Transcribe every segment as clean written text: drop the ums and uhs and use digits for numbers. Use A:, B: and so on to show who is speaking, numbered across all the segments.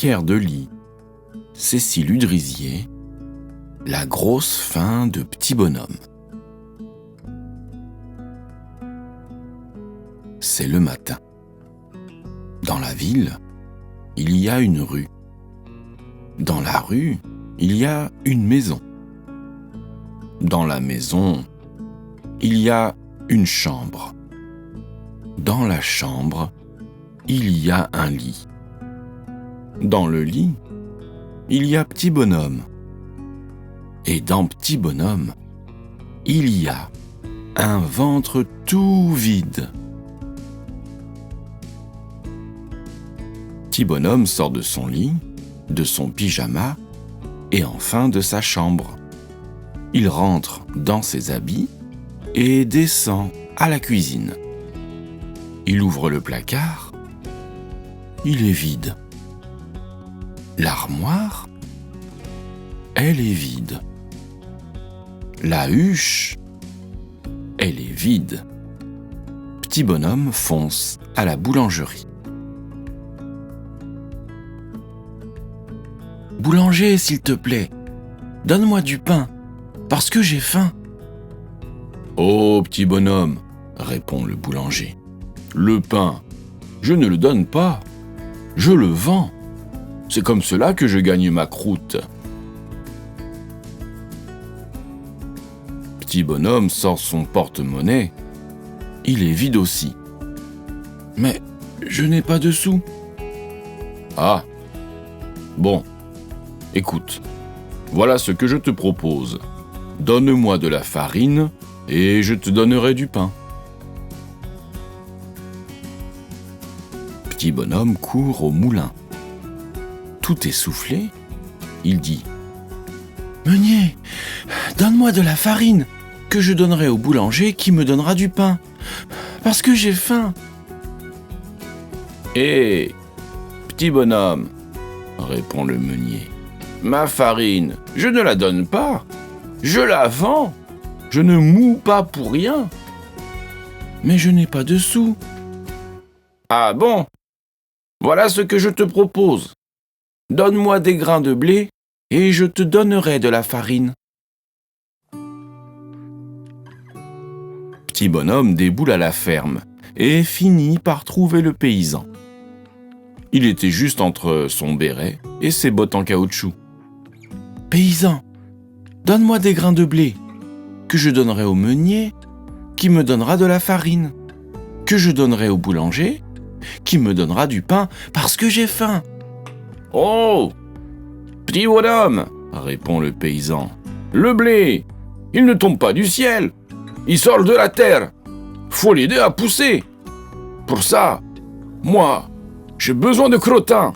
A: Pierre Delis, Cécile Udrisier, La grosse faim de Petit Bonhomme. C'est le matin. Dans la ville, il y a une rue. Dans la rue, il y a une maison. Dans la maison, il y a une chambre. Dans la chambre, il y a un lit. Dans le lit, il y a Petit Bonhomme. Et dans Petit Bonhomme, il y a un ventre tout vide. Petit Bonhomme sort de son lit, de son pyjama et enfin de sa chambre. Il rentre dans ses habits et descend à la cuisine. Il ouvre le placard. Il est vide. L'armoire, elle est vide. La huche, elle est vide. Petit Bonhomme fonce à la boulangerie. « Boulanger, s'il te plaît, donne-moi du pain, parce que j'ai faim. »« Oh, Petit Bonhomme, répond le boulanger, le pain, je ne le donne pas, je le vends. C'est comme cela que je gagne ma croûte. » Petit Bonhomme sort son porte-monnaie. Il est vide aussi. « Mais je n'ai pas de sous. »« Ah, bon. Écoute, voilà ce que je te propose. Donne-moi de la farine et je te donnerai du pain. » Petit Bonhomme court au moulin. Tout essoufflé, il dit « Meunier, donne-moi de la farine que je donnerai au boulanger qui me donnera du pain, parce que j'ai faim. »« Hé, Petit Bonhomme, répond le meunier, ma farine, je ne la donne pas, je la vends, je ne moue pas pour rien. »« Mais je n'ai pas de sous. »« Ah bon ? Voilà ce que je te propose. Donne-moi des grains de blé et je te donnerai de la farine. » Petit Bonhomme déboule à la ferme et finit par trouver le paysan. Il était juste entre son béret et ses bottes en caoutchouc. « Paysan, donne-moi des grains de blé, que je donnerai au meunier, qui me donnera de la farine, que je donnerai au boulanger, qui me donnera du pain, parce que j'ai faim. »« Oh, Petit Bonhomme, répond le paysan, le blé, il ne tombe pas du ciel, il sort de la terre, faut l'aider à pousser. Pour ça, moi, j'ai besoin de crottin.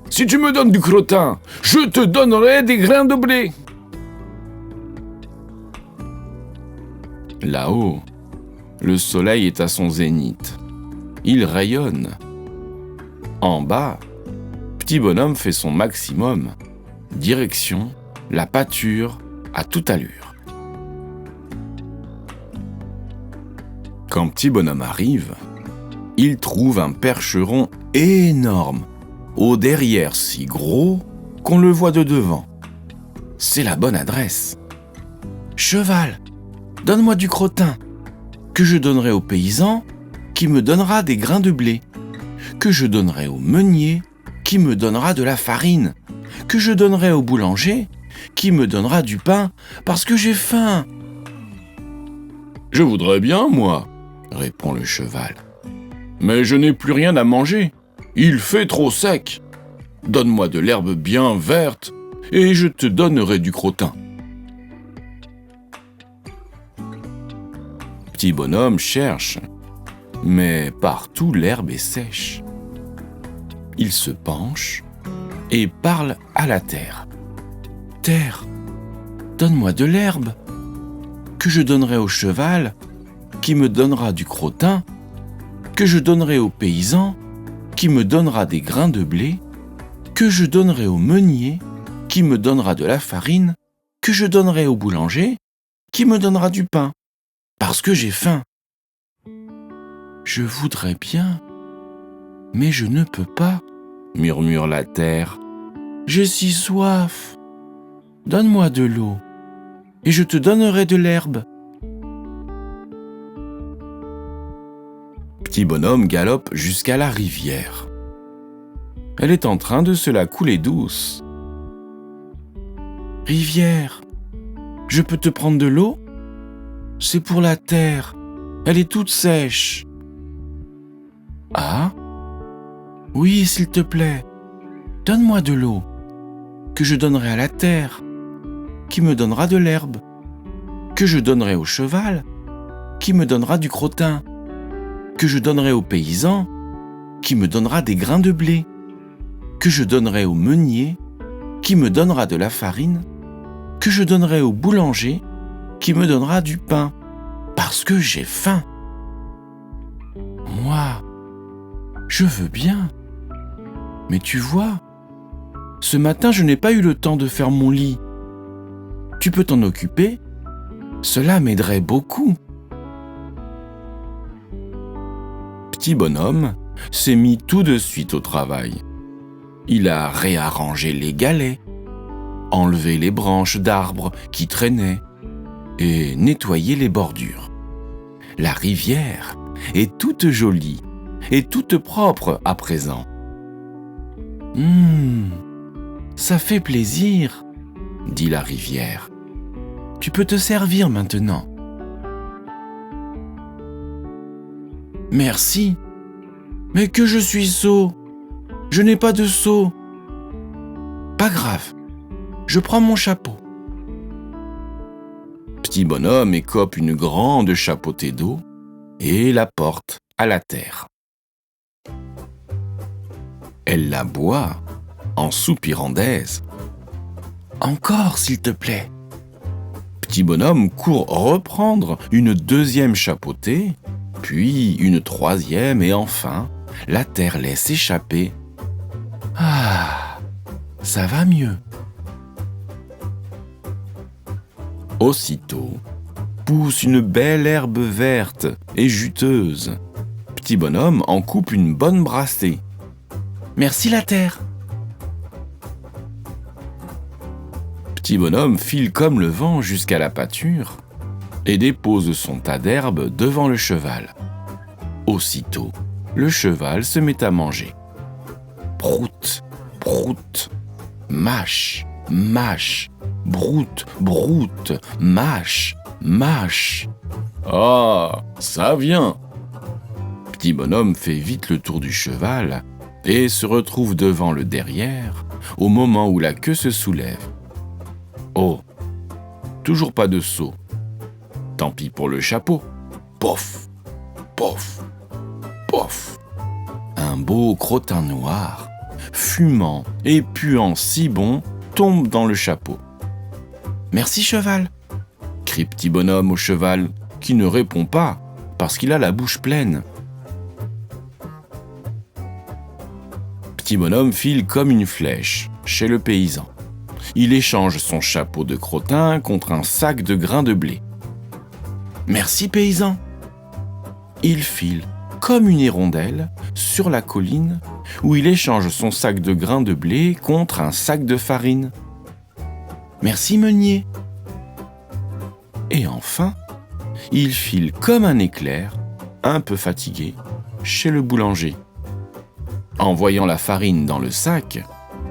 A: Si tu me donnes du crottin, je te donnerai des grains de blé. » Là-haut, le soleil est à son zénith. Il rayonne. En bas, Petit Bonhomme fait son maximum. Direction la pâture à toute allure. Quand Petit Bonhomme arrive, il trouve un percheron énorme, au derrière si gros qu'on le voit de devant. C'est la bonne adresse. « Cheval, donne-moi du crottin, que je donnerai au paysan, qui me donnera des grains de blé, que je donnerai au meunier, qui me donnera de la farine, que je donnerai au boulanger, qui me donnera du pain, parce que j'ai faim. »« Je voudrais bien, moi, répond le cheval. Mais je n'ai plus rien à manger. Il fait trop sec. Donne-moi de l'herbe bien verte et je te donnerai du crottin. » Petit Bonhomme cherche, mais partout l'herbe est sèche. Il se penche et parle à la terre. « Terre, donne-moi de l'herbe, que je donnerai au cheval, qui me donnera du crottin, que je donnerai au paysan, qui me donnera des grains de blé, que je donnerai au meunier, qui me donnera de la farine, que je donnerai au boulanger, qui me donnera du pain, parce que j'ai faim. » Je voudrais bien, mais je ne peux pas, murmure la terre j'ai si soif. Donne-moi de l'eau, et je te donnerai de l'herbe. » Petit bonhomme galope jusqu'à la rivière. Elle est en train de se la couler douce. « Rivière, je peux te prendre de l'eau ? C'est pour la terre, elle est toute sèche. »« Ah ? Oui, s'il te plaît, donne-moi de l'eau, que je donnerai à la terre, qui me donnera de l'herbe, que je donnerai au cheval, qui me donnera du crottin, que je donnerai au paysan, qui me donnera des grains de blé, que je donnerai au meunier, qui me donnera de la farine, que je donnerai au boulanger, qui me donnera du pain, parce que j'ai faim. Moi, je veux bien. Mais tu vois, ce matin, je n'ai pas eu le temps de faire mon lit. Tu peux t'en occuper ? Cela m'aiderait beaucoup. » Petit bonhomme s'est mis tout de suite au travail. Il a réarrangé les galets, enlevé les branches d'arbres qui traînaient et nettoyé les bordures. La rivière est toute jolie et toute propre à présent. Ça fait plaisir, dit la rivière. Tu peux te servir maintenant. Merci, mais que je suis sot. Je n'ai pas de seau. Pas grave, je prends mon chapeau. Petit bonhomme écope une grande chapeautée d'eau et la porte à la terre. Elle la boit en soupirant d'aise. Encore, s'il te plaît. Petit bonhomme court reprendre une deuxième chapeautée, puis une troisième et enfin, la terre laisse échapper. Ah, ça va mieux. Aussitôt, pousse une belle herbe verte et juteuse. Petit bonhomme en coupe une bonne brassée. Merci la terre. Petit bonhomme file comme le vent jusqu'à la pâture et dépose son tas d'herbe devant le cheval. Aussitôt, le cheval se met à manger. Prout, prout, mâche, mâche, broute, broute, mâche, mâche. Ah, ça vient. Petit bonhomme fait vite le tour du cheval et se retrouve devant le derrière au moment où la queue se soulève. Oh, toujours pas de seau. Tant pis pour le chapeau. Pof, pof, pof. Un beau crottin noir, fumant et puant si bon, tombe dans le chapeau. Merci cheval, crie petit bonhomme au cheval, qui ne répond pas parce qu'il a la bouche pleine. Petit bonhomme file comme une flèche chez le paysan. Il échange son chapeau de crottin contre un sac de grains de blé. Merci paysan. Il file comme une hirondelle sur la colline où il échange son sac de grains de blé contre un sac de farine. Merci meunier. Et enfin, il file comme un éclair, un peu fatigué, chez le boulanger. En voyant la farine dans le sac,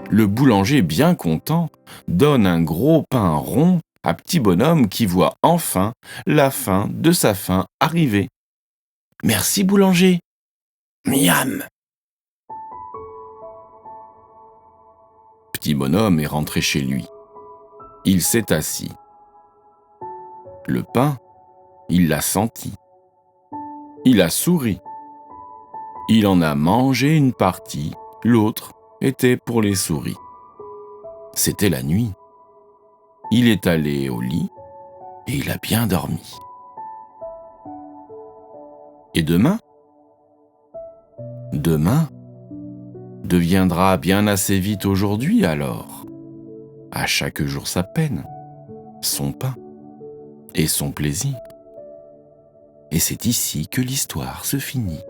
A: le boulanger, bien content, donne un gros pain rond à petit bonhomme qui voit enfin la fin de sa faim arriver. Merci boulanger. Miam. Petit bonhomme est rentré chez lui. Il s'est assis. Le pain, il l'a senti. Il a souri. Il en a mangé une partie, l'autre était pour les souris. C'était la nuit. Il est allé au lit et il a bien dormi. Et demain ? Demain deviendra bien assez vite aujourd'hui alors. À chaque jour sa peine, son pain et son plaisir. Et c'est ici que l'histoire se finit.